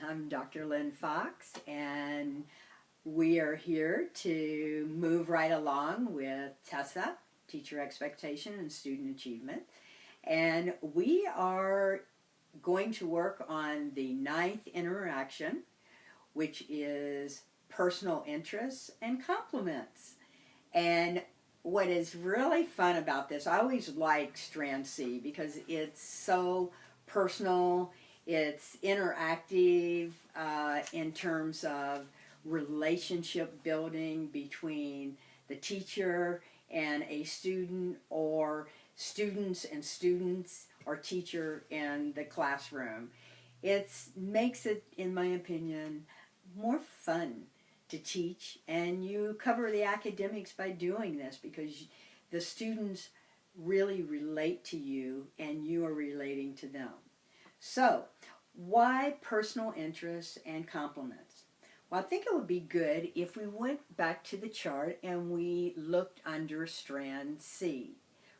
I'm Dr. Lynn Fox, and we are here to move right along with TESA, Teacher Expectation and Student Achievement. And we are going to work on the 9th interaction, which is personal interests and compliments. And what is really fun about this, I always like Strand C because it's so personal, it's interactive in terms of relationship building between the teacher and a student, or students and students, or teacher and the classroom. It makes it, in my opinion, more fun to teach, and you cover the academics by doing this because the students really relate to you and you are relating to them. So, why personal interests and compliments? Well, I think it would be good if we went back to the chart and we looked under strand C,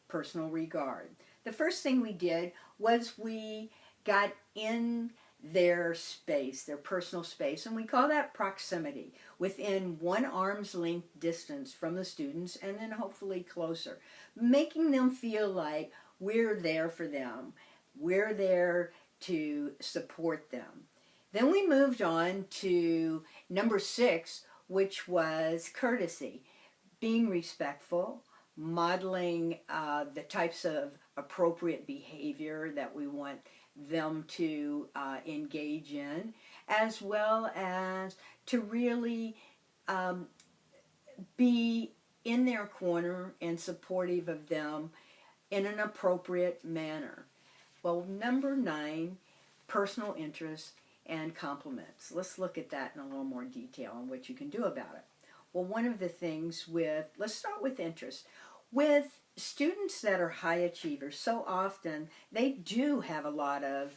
personal regard. The first thing we did was we got in their space, their personal space, and we call that proximity, within 1 arm's length distance from the students and then hopefully closer, making them feel like we're there for them, we're there to support them. Then we moved on to number 6, which was courtesy, being respectful, modeling the types of appropriate behavior that we want them to engage in, as well as to really be in their corner and supportive of them in an appropriate manner. Well, number 9, personal interests and compliments. Let's look at that in a little more detail and what you can do about it. Well, one of the things let's start with interest. With students that are high achievers, so often they do have a lot of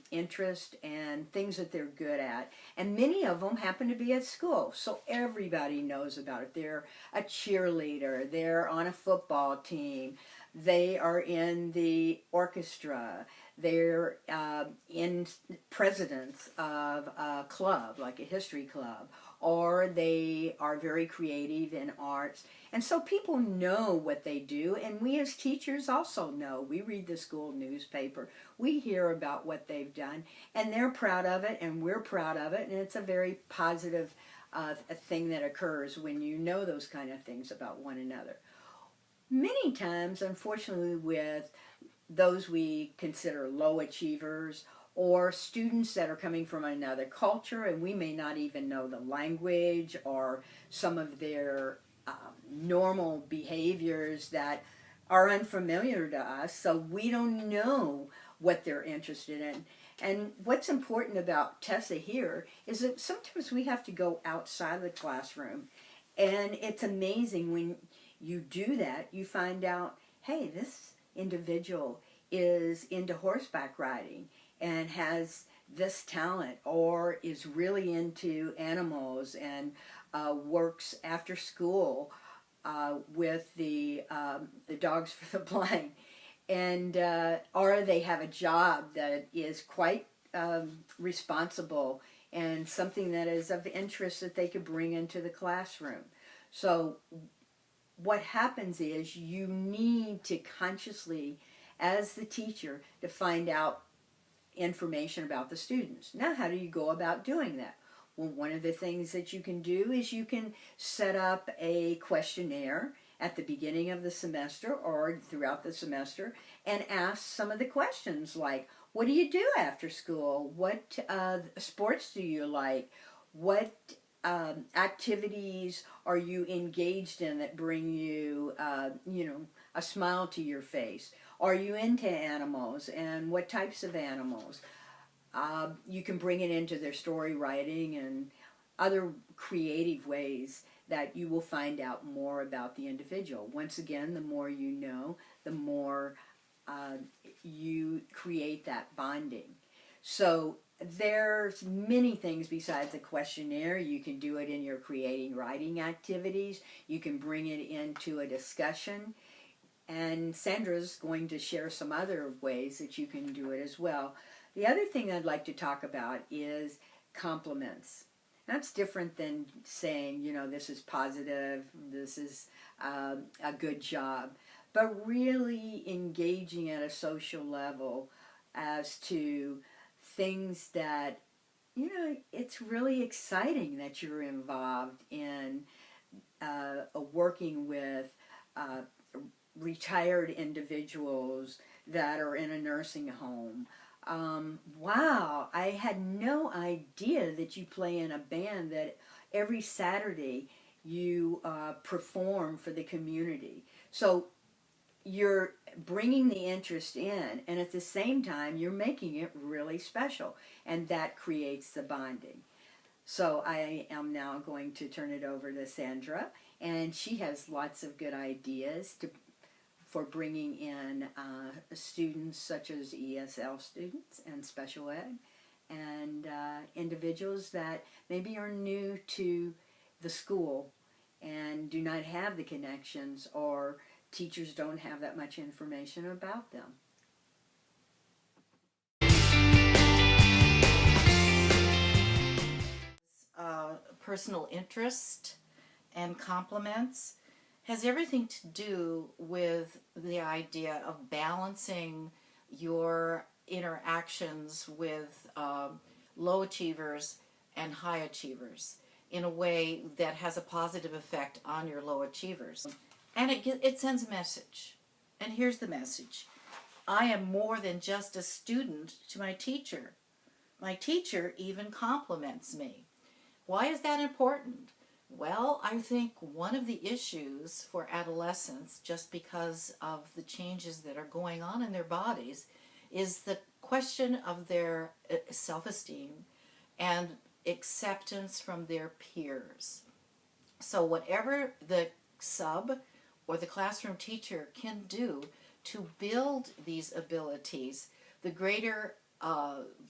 interest and things that they're good at, and many of them happen to be at school, so everybody knows about it. They're a cheerleader, they're on a football team, they are in the orchestra, they're in presidents of a club, like a history club, or they are very creative in arts. And so people know what they do, and we as teachers also know. We read the school newspaper, we hear about what they've done, and they're proud of it, and we're proud of it, and it's a very positive thing that occurs when you know those kind of things about one another. Many times, unfortunately, with those we consider low achievers, or students that are coming from another culture and we may not even know the language or some of their normal behaviors that are unfamiliar to us, so we don't know what they're interested in. And what's important about TESA here is that sometimes we have to go outside the classroom, and it's amazing when you do that, you find out, hey, this individual is into horseback riding and has this talent, or is really into animals and works after school with the Dogs for the Blind, and or they have a job that is quite responsible and something that is of interest that they could bring into the classroom. So what happens is you need to consciously, as the teacher, to find out information about the students. Now, how do you go about doing that? Well, one of the things that you can do is you can set up a questionnaire at the beginning of the semester or throughout the semester and ask some of the questions like, what do you do after school? What sports do you like? What activities are you engaged in that bring you, a smile to your face? Are you into animals, and what types of animals? You can bring it into their story writing and other creative ways that you will find out more about the individual. Once again, the more you know, the more you create that bonding. So there's many things besides the questionnaire. You can do it in your creating writing activities. You can bring it into a discussion. And Sandra's going to share some other ways that you can do it as well. The other thing I'd like to talk about is compliments. That's different than saying, this is positive, this is a good job, but really engaging at a social level as to things that, it's really exciting that you're involved in working with uh, retired individuals that are in a nursing home. Wow, I had no idea that you play in a band that every Saturday you perform for the community. So you're bringing the interest in, and at the same time, you're making it really special, and that creates the bonding. So I am now going to turn it over to Sandra, and she has lots of good ideas for bringing in students such as ESL students and special ed, and individuals that maybe are new to the school and do not have the connections, or teachers don't have that much information about them. Personal interest and compliments has everything to do with the idea of balancing your interactions with low achievers and high achievers in a way that has a positive effect on your low achievers. And it sends a message. And here's the message. I am more than just a student to my teacher. My teacher even compliments me. Why is that important? Well, I think one of the issues for adolescents, just because of the changes that are going on in their bodies, is the question of their self-esteem and acceptance from their peers. So whatever the sub or the classroom teacher can do to build these abilities, the greater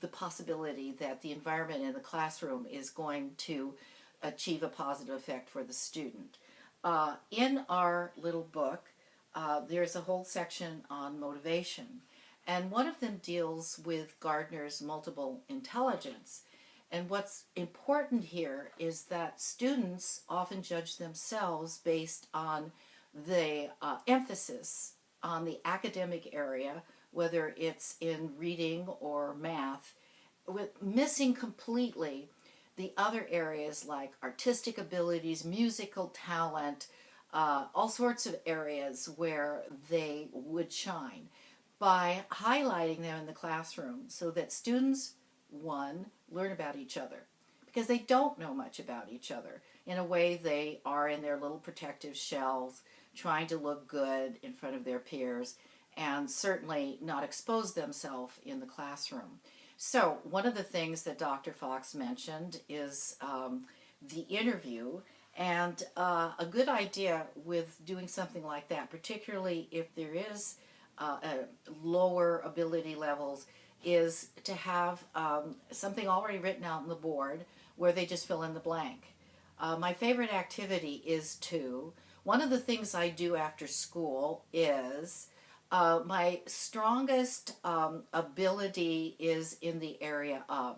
the possibility that the environment in the classroom is going to achieve a positive effect for the student. In our little book, there's a whole section on motivation, and one of them deals with Gardner's multiple intelligence. And what's important here is that students often judge themselves based on the emphasis on the academic area, whether it's in reading or math, with missing completely the other areas like artistic abilities, musical talent, all sorts of areas where they would shine. By highlighting them in the classroom so that students, one, learn about each other, because they don't know much about each other. In a way, they are in their little protective shells, trying to look good in front of their peers, and certainly not expose themselves in the classroom. So one of the things that Dr. Fox mentioned is the interview, and a good idea with doing something like that, particularly if there is lower ability levels, is to have something already written out on the board where they just fill in the blank. My favorite activity is one of the things I do after school is my strongest ability is in the area of,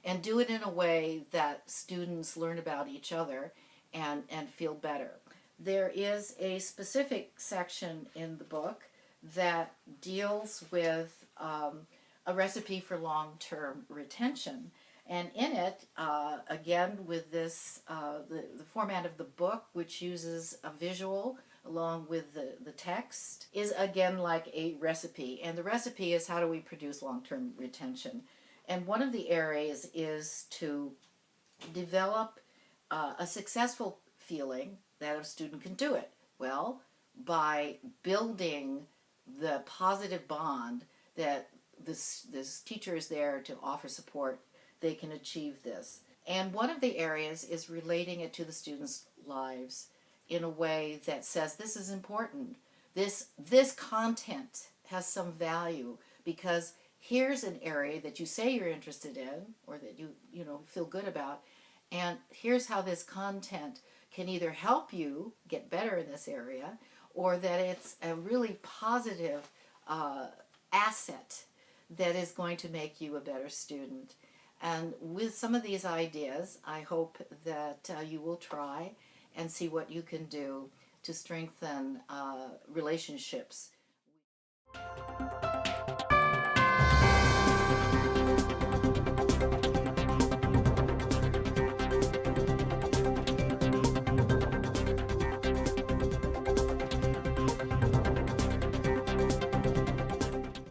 and do it in a way that students learn about each other and feel better. There is a specific section in the book that deals with a recipe for long-term retention. And in it, again, with this, the format of the book, which uses a visual along with the text, is again like a recipe. And the recipe is, how do we produce long-term retention? And one of the areas is to develop a successful feeling that a student can do it. Well, by building the positive bond that this teacher is there to offer support, they can achieve this. And one of the areas is relating it to the students' lives in a way that says, this is important. This content has some value, because here's an area that you say you're interested in, or that you feel good about, and here's how this content can either help you get better in this area, or that it's a really positive asset that is going to make you a better student. And with some of these ideas, I hope that you will try and see what you can do to strengthen relationships.